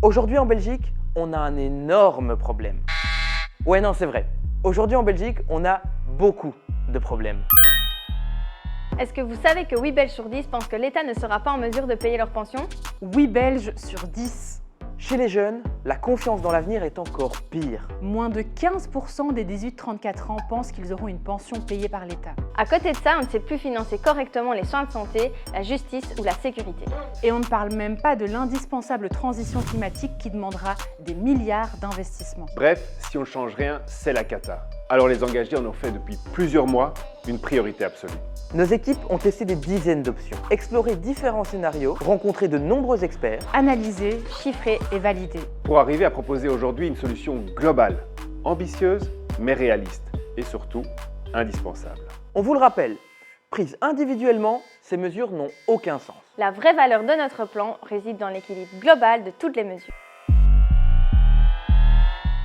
Aujourd'hui en Belgique, on a un énorme problème. Ouais, non, c'est vrai. Aujourd'hui en Belgique, on a beaucoup de problèmes. Est-ce que vous savez que 8 Belges sur 10 pensent que l'État ne sera pas en mesure de payer leur pension? 8 Belges sur 10. Chez les jeunes, la confiance dans l'avenir est encore pire. Moins de 15% des 18-34 ans pensent qu'ils auront une pension payée par l'État. À côté de ça, on ne sait plus financer correctement les soins de santé, la justice ou la sécurité. Et on ne parle même pas de l'indispensable transition climatique qui demandera des milliards d'investissements. Bref, si on ne change rien, c'est la cata. Alors les engagés en ont fait depuis plusieurs mois une priorité absolue. Nos équipes ont testé des dizaines d'options, exploré différents scénarios, rencontré de nombreux experts. Analyser, chiffrer et valider. Pour arriver à proposer aujourd'hui une solution globale, ambitieuse mais réaliste et surtout indispensable. On vous le rappelle, prises individuellement, ces mesures n'ont aucun sens. La vraie valeur de notre plan réside dans l'équilibre global de toutes les mesures.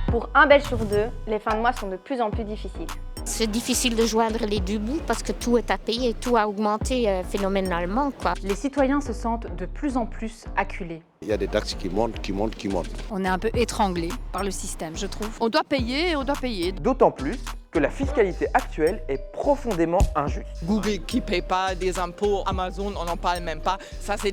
Pour un Belge sur deux, les fins de mois sont de plus en plus difficiles. C'est difficile de joindre les deux bouts parce que tout est à payer, tout a augmenté phénoménalement, quoi. Les citoyens se sentent de plus en plus acculés. Il y a des taxes qui montent. On est un peu étranglé par le système, je trouve. On doit payer. D'autant plus que la fiscalité actuelle est profondément injuste. Google qui ne paye pas des impôts, Amazon, on n'en parle même pas. Ça, c'est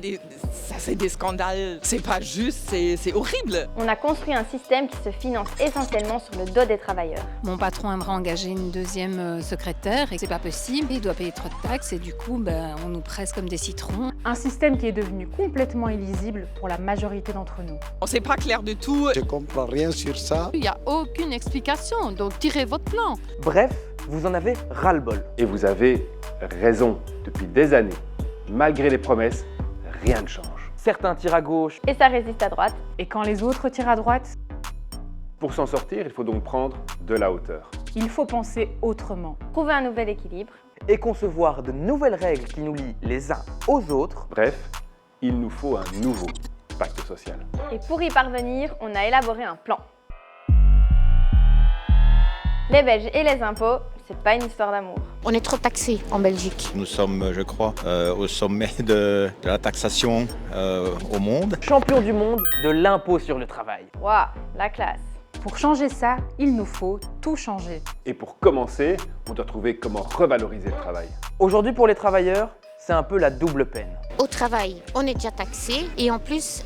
des scandales. C'est pas juste, c'est horrible. On a construit un système qui se finance essentiellement sur le dos des travailleurs. Mon patron aimerait engager une deuxième secrétaire et c'est pas possible. Il doit payer trop de taxes et du coup, on nous presse comme des citrons. Un système qui est devenu complètement illisible pour la majorité d'entre nous. On sait pas clair du tout. Je comprends rien sur ça. Il n'y a aucune explication, donc tirez votre plan. Bref, vous en avez ras-le-bol. Et vous avez raison, depuis des années, malgré les promesses, rien ne change. Certains tirent à gauche. Et ça résiste à droite. Et quand les autres tirent à droite, Pour s'en sortir, il faut donc prendre de la hauteur. il faut penser autrement. Trouver un nouvel équilibre. Et concevoir de nouvelles règles qui nous lient les uns aux autres. Bref, il nous faut un nouveau pacte social. Et pour y parvenir, on a élaboré un plan. Les Belges et les impôts, c'est pas une histoire d'amour. On est trop taxé en Belgique. Nous sommes, je crois, au sommet de la taxation au monde. Champion du monde de l'impôt sur le travail. Waouh, la classe. Pour changer ça, il nous faut tout changer. Et pour commencer, on doit trouver comment revaloriser le travail. Aujourd'hui pour les travailleurs, c'est un peu la double peine. Au travail, on est déjà taxé et en plus,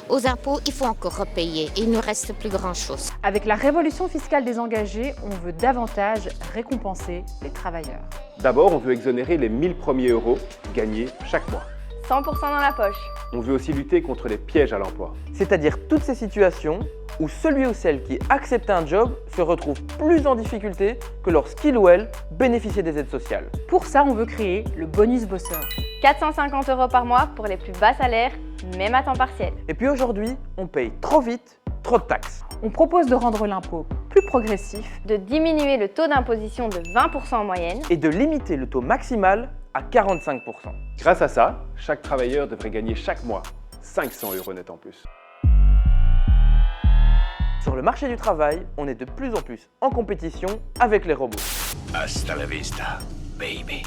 aux impôts, il faut encore repayer et il ne reste plus grand-chose. Avec la révolution fiscale des engagés, on veut davantage récompenser les travailleurs. D'abord, on veut exonérer les 1000 premiers euros gagnés chaque mois. 100% dans la poche. On veut aussi lutter contre les pièges à l'emploi. C'est-à-dire toutes ces situations où celui ou celle qui accepte un job se retrouve plus en difficulté que lorsqu'il ou elle bénéficiait des aides sociales. Pour ça, on veut créer le bonus bosseur. 450 € par mois pour les plus bas salaires, même à temps partiel. Et puis aujourd'hui, on paye trop vite, trop de taxes. On propose de rendre l'impôt plus progressif De diminuer le taux d'imposition de 20% en moyenne. Et de limiter le taux maximal à 45%. Grâce à ça, chaque travailleur devrait gagner chaque mois 500 € net en plus. Sur le marché du travail, on est de plus en plus en compétition avec les robots. Hasta la vista, baby.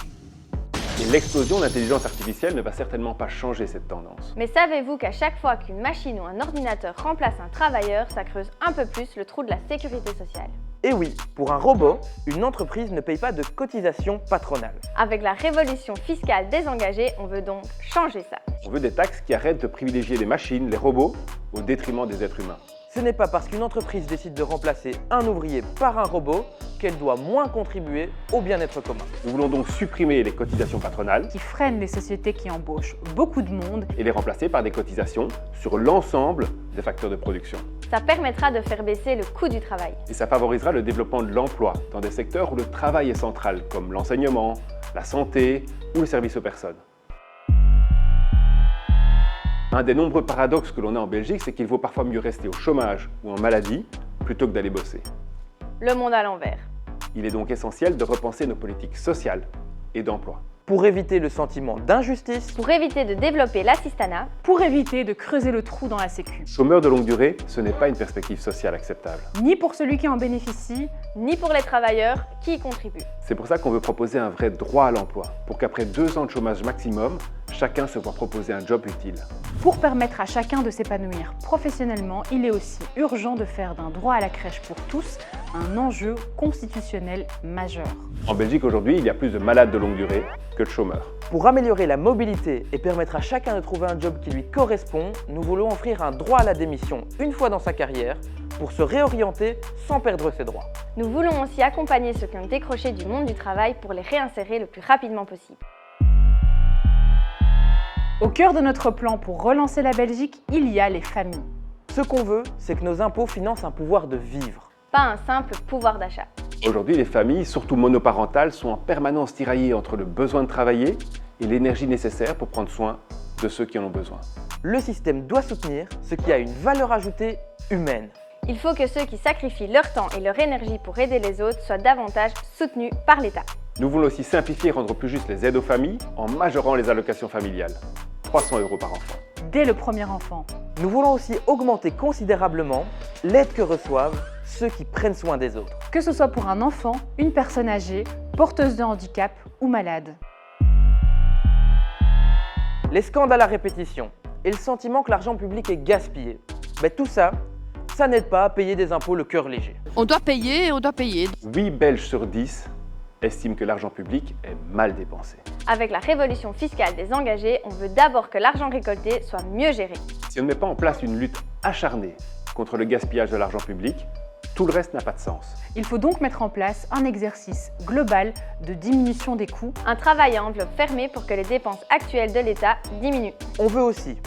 Et l'explosion de l'intelligence artificielle ne va certainement pas changer cette tendance. Mais savez-vous qu'à chaque fois qu'une machine ou un ordinateur remplace un travailleur, ça creuse un peu plus le trou de la sécurité sociale. Et oui, pour un robot, une entreprise ne paye pas de cotisation patronale. Avec la révolution fiscale des engagés, on veut donc changer ça. On veut des taxes qui arrêtent de privilégier les machines, les robots, au détriment des êtres humains. Ce n'est pas parce qu'une entreprise décide de remplacer un ouvrier par un robot qu'elle doit moins contribuer au bien-être commun. Nous voulons donc supprimer les cotisations patronales qui freine les sociétés qui embauchent beaucoup de monde. et les remplacer par des cotisations sur l'ensemble des facteurs de production. Ça permettra de faire baisser le coût du travail. Et ça favorisera le développement de l'emploi dans des secteurs où le travail est central, comme l'enseignement, la santé ou le service aux personnes. Un des nombreux paradoxes que l'on a en Belgique, c'est qu'il vaut parfois mieux rester au chômage ou en maladie plutôt que d'aller bosser. Le monde à l'envers. Il est donc essentiel de repenser nos politiques sociales et d'emploi. Pour éviter le sentiment d'injustice, Pour éviter de développer l'assistanat, Pour éviter de creuser le trou dans la sécu. Chômeur de longue durée, ce n'est pas une perspective sociale acceptable. Ni pour celui qui en bénéficie, ni pour les travailleurs qui y contribuent. C'est pour ça qu'on veut proposer un vrai droit à l'emploi, pour qu'après 2 ans de chômage maximum, chacun se voit proposer un job utile. Pour permettre à chacun de s'épanouir professionnellement, il est aussi urgent de faire d'un droit à la crèche pour tous un enjeu constitutionnel majeur. En Belgique aujourd'hui, il y a plus de malades de longue durée que de chômeurs. Pour améliorer la mobilité et permettre à chacun de trouver un job qui lui correspond, nous voulons offrir un droit à la démission une fois dans sa carrière pour se réorienter sans perdre ses droits. Nous voulons aussi accompagner ceux qui ont décroché du monde du travail pour les réinsérer le plus rapidement possible. Au cœur de notre plan pour relancer la Belgique, il y a les familles. Ce qu'on veut, c'est que nos impôts financent un pouvoir de vivre. Pas un simple pouvoir d'achat. Aujourd'hui, les familles, surtout monoparentales, sont en permanence tiraillées entre le besoin de travailler et l'énergie nécessaire pour prendre soin de ceux qui en ont besoin. Le système doit soutenir ce qui a une valeur ajoutée humaine. Il faut que ceux qui sacrifient leur temps et leur énergie pour aider les autres soient davantage soutenus par l'État. Nous voulons aussi simplifier et rendre plus juste les aides aux familles en majorant les allocations familiales. 300 € par enfant. Dès le premier enfant. Nous voulons aussi augmenter considérablement l'aide que reçoivent ceux qui prennent soin des autres. Que ce soit pour un enfant, une personne âgée, porteuse de handicap ou malade. Les scandales à répétition et le sentiment que l'argent public est gaspillé, tout ça n'aide pas à payer des impôts le cœur léger. On doit payer, on doit payer. 8 Belges sur 10 estiment que l'argent public est mal dépensé. Avec la révolution fiscale des engagés, on veut d'abord que l'argent récolté soit mieux géré. Si on ne met pas en place une lutte acharnée contre le gaspillage de l'argent public, tout le reste n'a pas de sens. Il faut donc mettre en place un exercice global de diminution des coûts. Un travail à enveloppe fermée pour que les dépenses actuelles de l'État diminuent. On veut aussi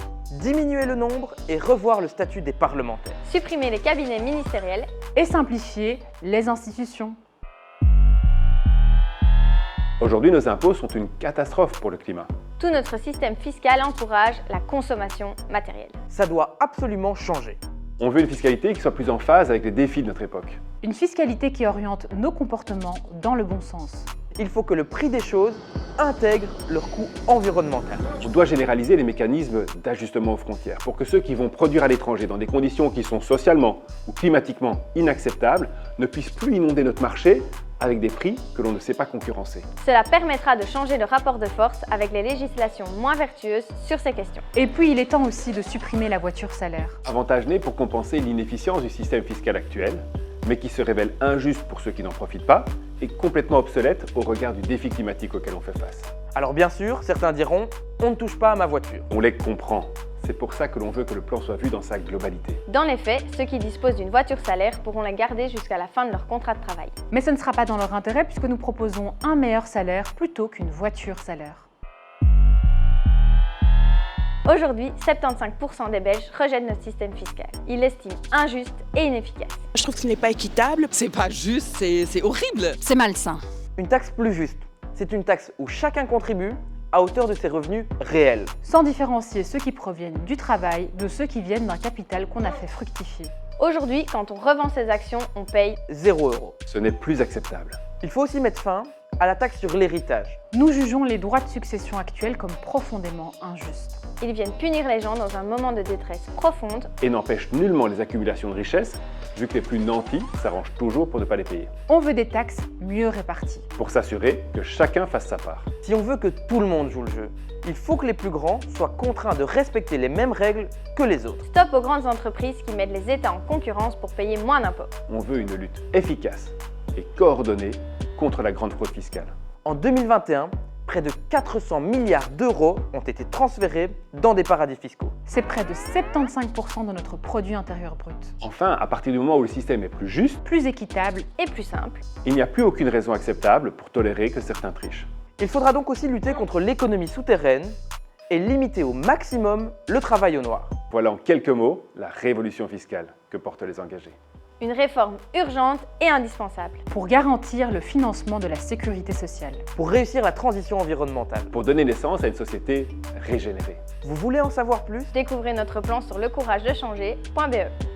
diminuer le nombre et revoir le statut des parlementaires. Supprimer les cabinets ministériels et simplifier les institutions. Aujourd'hui, nos impôts sont une catastrophe pour le climat. Tout notre système fiscal encourage la consommation matérielle. Ça doit absolument changer. On veut une fiscalité qui soit plus en phase avec les défis de notre époque. Une fiscalité qui oriente nos comportements dans le bon sens. Il faut que le prix des choses intègre leur coût environnemental. On doit généraliser les mécanismes d'ajustement aux frontières pour que ceux qui vont produire à l'étranger dans des conditions qui sont socialement ou climatiquement inacceptables ne puissent plus inonder notre marché avec des prix que l'on ne sait pas concurrencer. Cela permettra de changer le rapport de force avec les législations moins vertueuses sur ces questions. Et puis il est temps aussi de supprimer la voiture salaire. Avantage né pour compenser l'inefficience du système fiscal actuel, mais qui se révèle injuste pour ceux qui n'en profitent pas et complètement obsolète au regard du défi climatique auquel on fait face. Alors bien sûr, certains diront « on ne touche pas à ma voiture ». On les comprend. C'est pour ça que l'on veut que le plan soit vu dans sa globalité. Dans les faits, ceux qui disposent d'une voiture salaire pourront la garder jusqu'à la fin de leur contrat de travail. Mais ce ne sera pas dans leur intérêt puisque nous proposons un meilleur salaire plutôt qu'une voiture salaire. Aujourd'hui, 75% des Belges rejettent notre système fiscal. Ils l'estiment injuste et inefficace. Je trouve qu'il n'est pas équitable. C'est pas juste, c'est horrible. C'est malsain. Une taxe plus juste, c'est une taxe où chacun contribue à hauteur de ses revenus réels. Sans différencier ceux qui proviennent du travail de ceux qui viennent d'un capital qu'on a fait fructifier. Aujourd'hui, quand on revend ses actions, on paye 0 €. Ce n'est plus acceptable. Il faut aussi mettre fin à la taxe sur l'héritage. Nous jugeons les droits de succession actuels comme profondément injustes. Ils viennent punir les gens dans un moment de détresse profonde Et n'empêchent nullement les accumulations de richesses, vu que les plus nantis s'arrangent toujours pour ne pas les payer. On veut des taxes mieux réparties. Pour s'assurer que chacun fasse sa part. Si on veut que tout le monde joue le jeu, il faut que les plus grands soient contraints de respecter les mêmes règles que les autres. Stop aux grandes entreprises qui mettent les États en concurrence pour payer moins d'impôts. On veut une lutte efficace et coordonnée contre la grande fraude fiscale. En 2021, près de 400 milliards d'euros ont été transférés dans des paradis fiscaux. C'est près de 75% de notre produit intérieur brut. Enfin, à partir du moment où le système est plus juste, Plus équitable, Et plus simple. il n'y a plus aucune raison acceptable pour tolérer que certains trichent. Il faudra donc aussi lutter contre l'économie souterraine et limiter au maximum le travail au noir. Voilà en quelques mots la révolution fiscale que portent les engagés. Une réforme urgente et indispensable. pour garantir le financement de la sécurité sociale. Pour réussir la transition environnementale. Pour donner naissance à une société régénérée. Vous voulez en savoir plus ? Découvrez notre plan sur lecouragedechanger.be.